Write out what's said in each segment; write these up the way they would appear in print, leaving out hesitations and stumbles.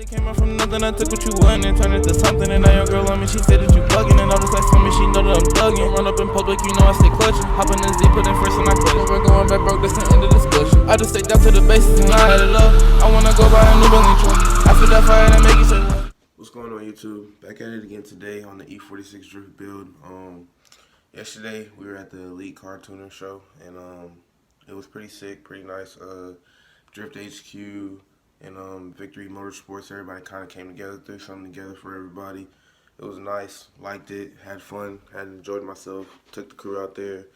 Came up from nothing, I took what you want and turned it to something. And now your girl on me, she said that you bugging. And all this like for me, she know that I'm thugging. Run up in public, you know I stay clutching. Hop in the Z, put in first and I clutch. We're going back broke, that's the end of discussion. I just stay down to the basics and I had it up. I wanna go buy a new Bentley truck. After that fire, that make you say what? What's going on, YouTube? Back at it again today on the E46 drift build. Yesterday we were at the Elite Car Tuner show, and it was pretty sick, pretty nice. Drift HQ and Victory Motorsports, everybody kind of came together, threw something together for everybody. It was nice, liked it, had fun, had enjoyed myself. Took the crew out there.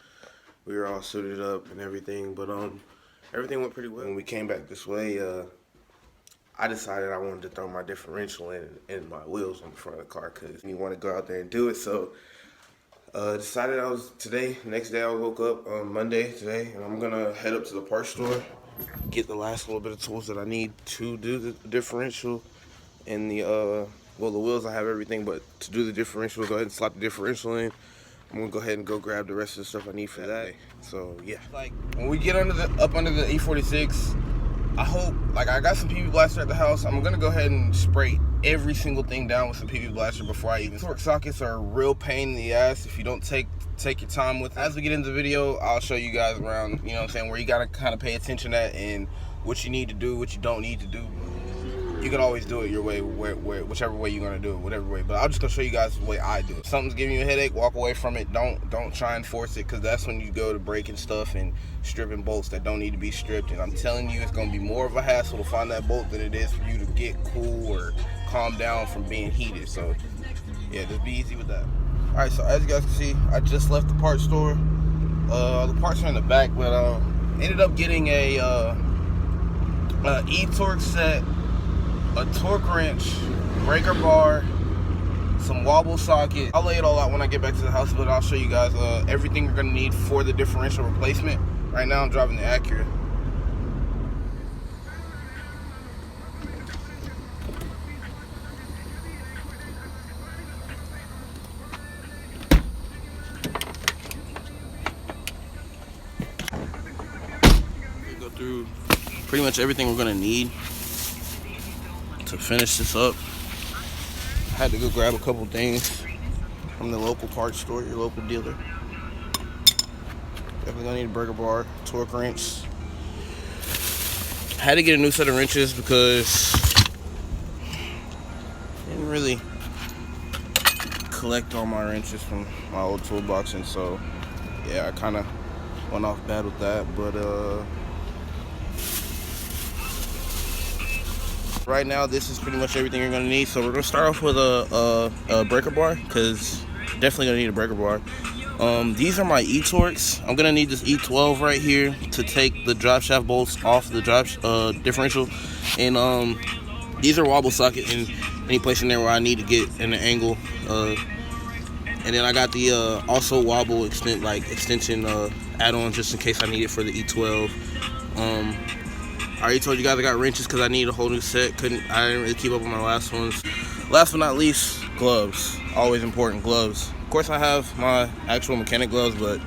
We were all suited up and everything, but everything went pretty well. When we came back this way, I decided I wanted to throw my differential in my wheels on the front of the car because you want to go out there and do it. So decided next day I woke up on Monday today, and I'm gonna head up to the parts store, get the last little bit of tools that I need to do the differential and the wheels. I have everything, but to do the differential, go ahead and slap the differential in. I'm gonna go ahead and go grab the rest of the stuff I need for that. So yeah, like when we get up under the E46, I hope, like, I got some PV Blaster at the house. I'm gonna go ahead and spray every single thing down with some PV Blaster before I even. Torque sockets are a real pain in the ass if you don't take your time with it. As we get into the video, I'll show you guys around, you know what I'm saying, where you gotta kind of pay attention at and what you need to do, what you don't need to do. You can always do it your way, whichever way you're gonna do it, whatever way. But I'm just gonna show you guys the way I do it. If something's giving you a headache, walk away from it. Don't try and force it, because that's when you go to breaking stuff and stripping bolts that don't need to be stripped. And I'm telling you, it's gonna be more of a hassle to find that bolt than it is for you to get cool or calm down from being heated. So yeah, just be easy with that. All right, so as you guys can see, I just left the parts store. The parts are in the back, but ended up getting a E-Torque set, a torque wrench, breaker bar, some wobble socket. I'll lay it all out when I get back to the house, but I'll show you guys everything you're gonna need for the differential replacement. Right now I'm driving the Acura. Go through pretty much everything we're gonna need to finish this up. I had to go grab a couple things from the local parts store, your local dealer. Definitely gonna need a breaker bar, torque wrench. Had to get a new set of wrenches because I didn't really collect all my wrenches from my old toolbox, and so yeah, I kind of went off bad with that. But right now, this is pretty much everything you're gonna need. So we're gonna start off with a breaker bar, because definitely gonna need a breaker bar. These are my E-Torques. I'm gonna need this E12 right here to take the drive shaft bolts off the differential, and these are wobble sockets in any place in there where I need to get an angle. And then I got the also wobble extension add-on just in case I need it for the E12. I already told you guys I got wrenches because I need a whole new set. I didn't really keep up with my last ones. Last but not least, gloves. Always important, gloves. Of course, I have my actual mechanic gloves, but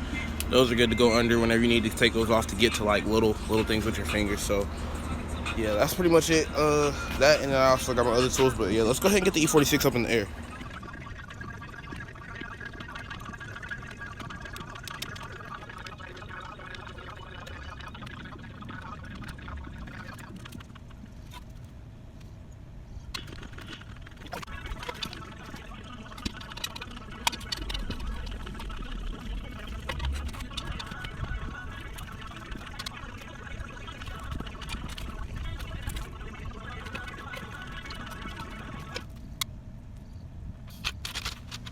those are good to go under whenever you need to take those off to get to like little things with your fingers. So yeah, that's pretty much it. That, and then I also got my other tools. But yeah, let's go ahead and get the E46 up in the air.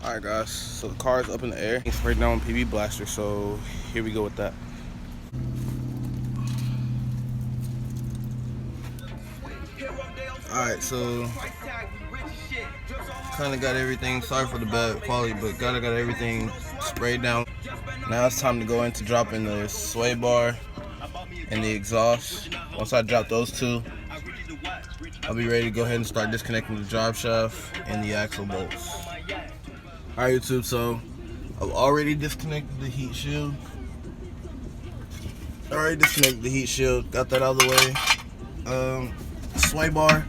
Alright guys, so the car is up in the air. It's right now on PV Blaster, so here we go with that. Alright, so kinda got everything, sorry for the bad quality, but kinda got everything sprayed down. Now it's time to go into dropping the sway bar and the exhaust. Once I drop those two, I'll be ready to go ahead and start disconnecting the drive shaft and the axle bolts. Alright YouTube, so I've already disconnected the heat shield. Got that out of the way. Sway bar,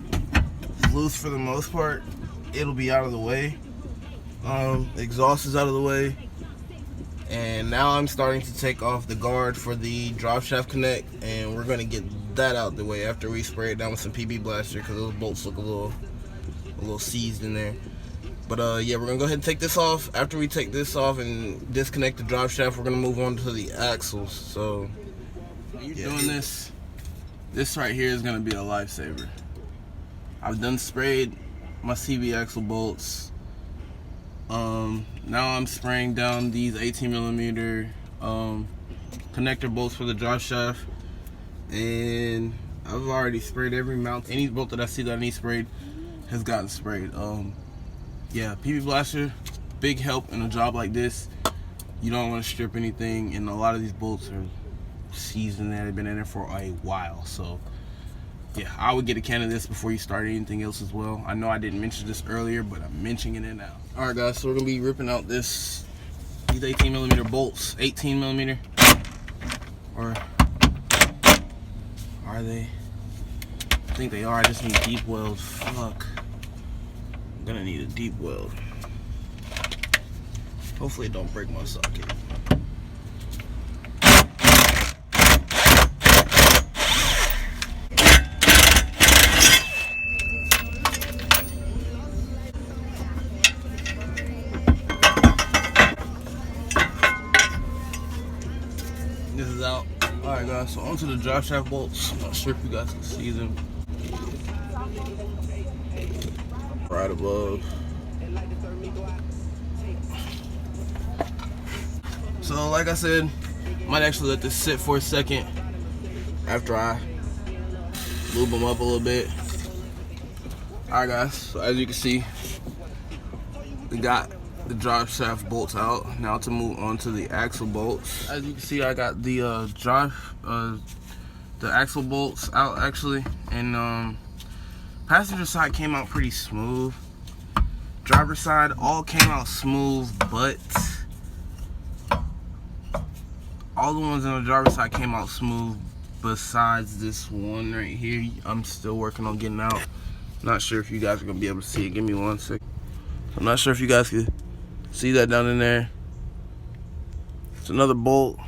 loose for the most part. It'll be out of the way. Exhaust is out of the way. And now I'm starting to take off the guard for the drop shaft connect, and we're gonna get that out the way after we spray it down with some PB Blaster, because those bolts look a little seized in there. But yeah, we're gonna go ahead and take this off. After we take this off and disconnect the drop shaft, we're gonna move on to the axles. So you're doing this right here is gonna be a lifesaver. I've done sprayed my CB axle bolts. Now I'm spraying down these 18mm connector bolts for the drop shaft, and I've already sprayed every mount. Any bolt that I see that I need sprayed has gotten sprayed. Yeah, PB Blaster, big help in a job like this. You don't want to strip anything, and a lot of these bolts are seized in there. They've been in there for a while, so yeah, I would get a can of this before you start anything else as well. I know I didn't mention this earlier, but I'm mentioning it now. All right, guys, so we're gonna be ripping out these 18mm bolts. 18mm, or are they? I think they are. I just need deep weld. Fuck. I'm gonna need a deep weld. Hopefully it don't break my socket. This is out. Alright guys, so onto the drop shaft bolts. I'm not sure if you guys can see them. Right above. So like I said, might actually let this sit for a second after I lube them up a little bit. Alright guys, so as you can see, we got the drop shaft bolts out. Now to move on to the axle bolts. As you can see, I got the the axle bolts out actually, and passenger side came out pretty smooth. Driver side all came out smooth, but all the ones on the driver side came out smooth besides this one right here. I'm still working on getting out. Not sure if you guys are gonna be able to see it. Give me 1 second. I'm not sure if you guys could see that down in there. It's another bolt,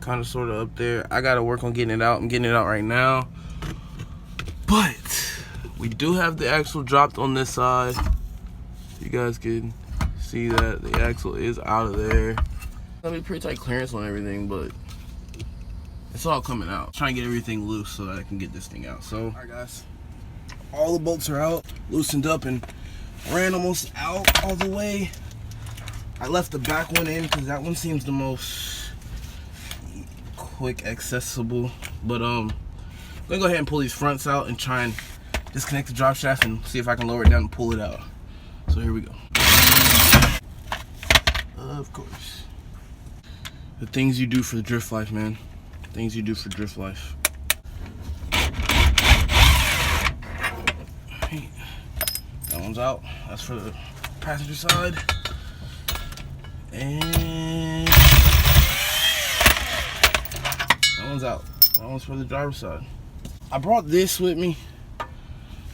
kind of sort of up there. I gotta work on getting it out. I'm getting it out right now, but we do have the axle dropped on this side. You guys can see that the axle is out of there. Gonna be pretty tight clearance on everything, but it's all coming out. Trying to get everything loose so that I can get this thing out. So, all right guys, all the bolts are out, loosened up, and ran almost out all the way. I left the back one in because that one seems the most quick accessible. But I'm gonna go ahead and pull these fronts out and try and disconnect the drop shaft and see if I can lower it down and pull it out. So here we go. Of course. The things you do for the drift life, man. Things you do for drift life. That one's out. That's for the passenger side. And that one's out. That one's for the driver's side. I brought this with me.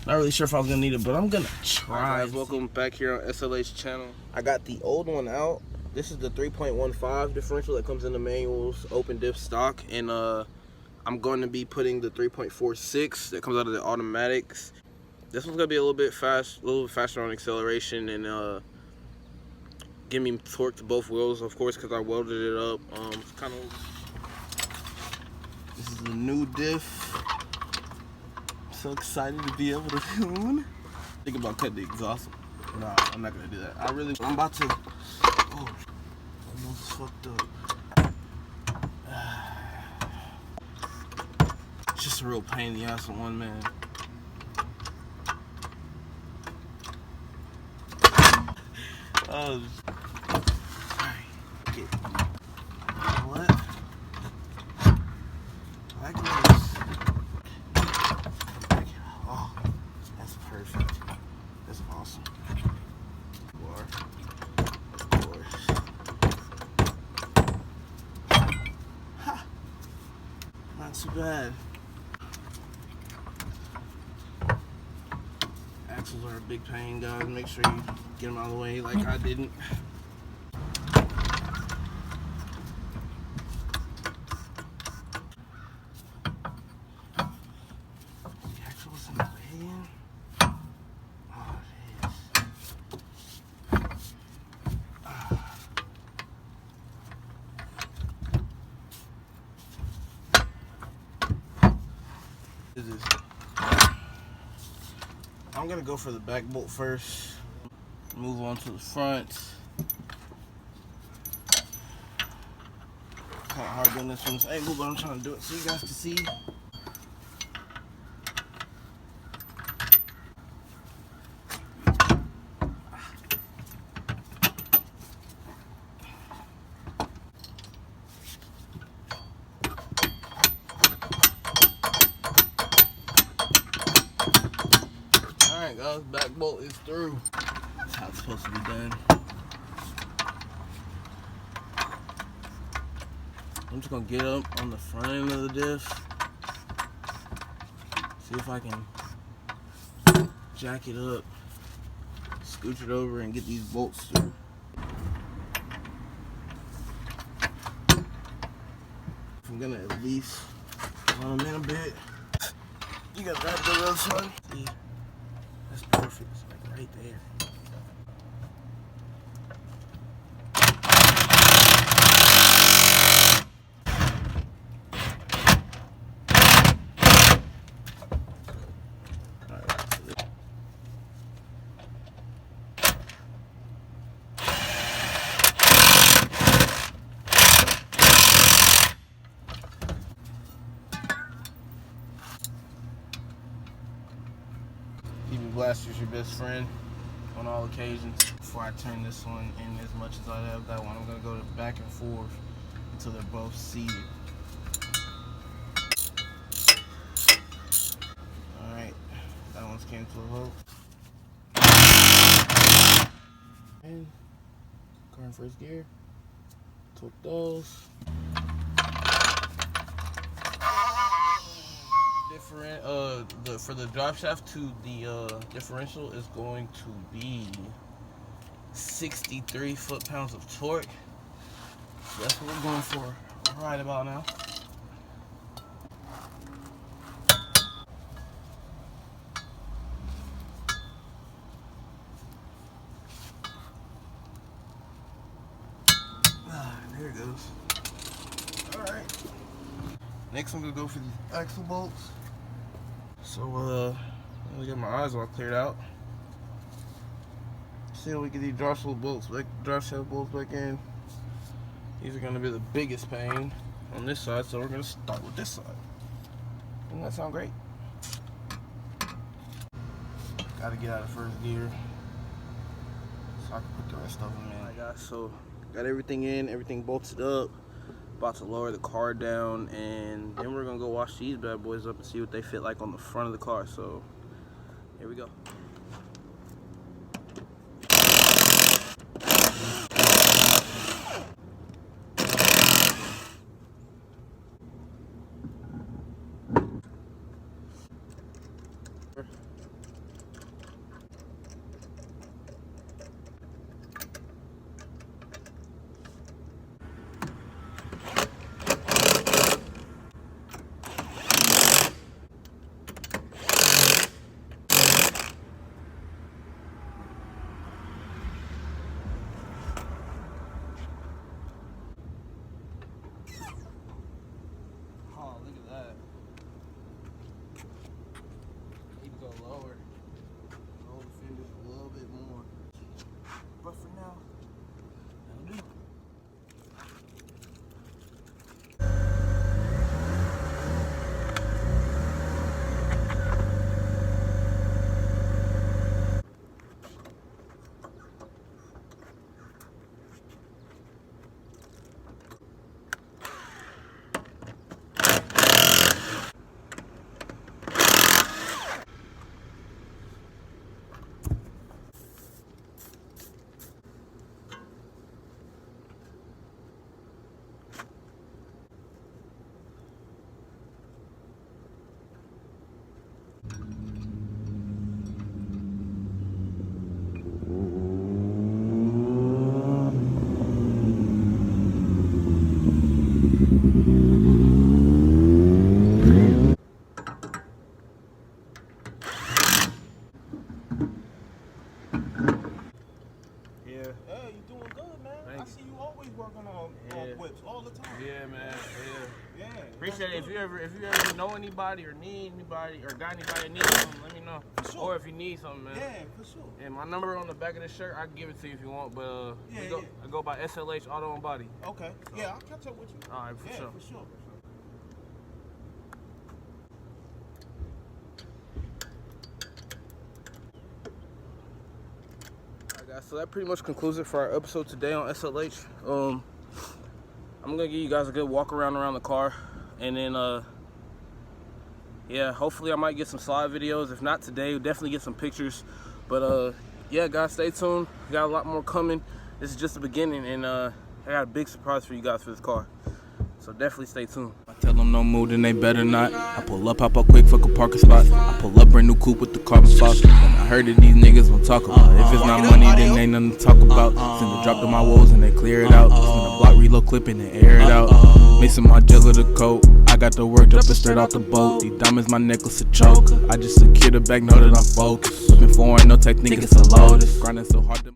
Not really sure if I was gonna need it, but I'm gonna try. Hi guys, welcome back here on SLA's channel. I got the old one out. This is the 3.15 differential that comes in the manuals, open diff stock, and I'm going to be putting the 3.46 that comes out of the automatics. This one's gonna be a little bit faster on acceleration, and give me torque to both wheels, of course, because I welded it up. It's kind of. This is the new diff. I'm so excited to be able to tune. Think about cutting the exhaust. Nah, I'm not gonna do that. I'm about to. Oh, almost fucked up. It's just a real pain in the ass on one man. Oh, sorry. Okay. What? I can just. Oh, that's perfect. That's awesome. Of course. Ha! Not too bad. axles are a big pain, guys. Make sure you get them out of the way like I didn't. The axle was in the way. Oh, jeez. I'm gonna go for the back bolt first. Move on to the front. Kind of hard doing this from this angle, but I'm trying to do it so you guys can see. Alright guys, back bolt is through. That's how it's supposed to be done. I'm just gonna get up on the front end of the diff. See if I can jack it up, scooch it over, and get these bolts through. I'm gonna at least run them in a bit. You gotta grab the other side. See, that's perfect. It's like right there. Blaster's your best friend on all occasions. Before I turn this one in as much as I have that one, I'm gonna go back and forth until they're both seated. Alright, that one's came to a halt. And car in first gear. Took those. For the drop shaft to the differential is going to be 63 foot-pounds of torque. So that's what we're going for right about now. There it goes. Alright. Next I'm gonna go for the axle bolts. So let me get my eyes all cleared out. See how we get these drop shaft bolts back in. These are gonna be the biggest pain on this side, so we're gonna start with this side. Doesn't that sound great? Gotta get out of first gear so I can put the rest of them in. Alright guys, so got everything in, everything bolted up. About to lower the car down, and then we're gonna go wash these bad boys up and see what they fit like on the front of the car. So here we go. working on whips all the time. Yeah, man. Yeah. Appreciate it. If you ever know anybody or need anybody or got anybody that needs something, let me know. For sure. Or if you need something, man. Yeah, for sure. And my number on the back of the shirt, I can give it to you if you want. But I go by SLH Auto and Body. Okay. Yeah, I'll catch up with you. All right, for sure. For sure. Alright, guys. So that pretty much concludes it for our episode today on SLH. I'm gonna give you guys a good walk around the car, and then yeah, hopefully I might get some slide videos. If not today, we'll definitely get some pictures. But yeah, guys, stay tuned. We got a lot more coming. This is just the beginning, and I got a big surprise for you guys for this car. So definitely stay tuned. I tell them no move, then they better not. I pull up, hop up quick, fuck a parking spot. I pull up, brand new coupe with the carbon fiber. And I heard that these niggas won't talk about it. If it's not money, then ain't nothing to talk about. Send the drop to my walls and they clear it out. Send the block reload clip and they air it out. Mixing my gel with the coat. I got the work jumping straight off the boat. These diamonds, my necklace a choke. I just secure the back, know that I'm focused. Looking for no technique, it's a lotus. Grinding so hard to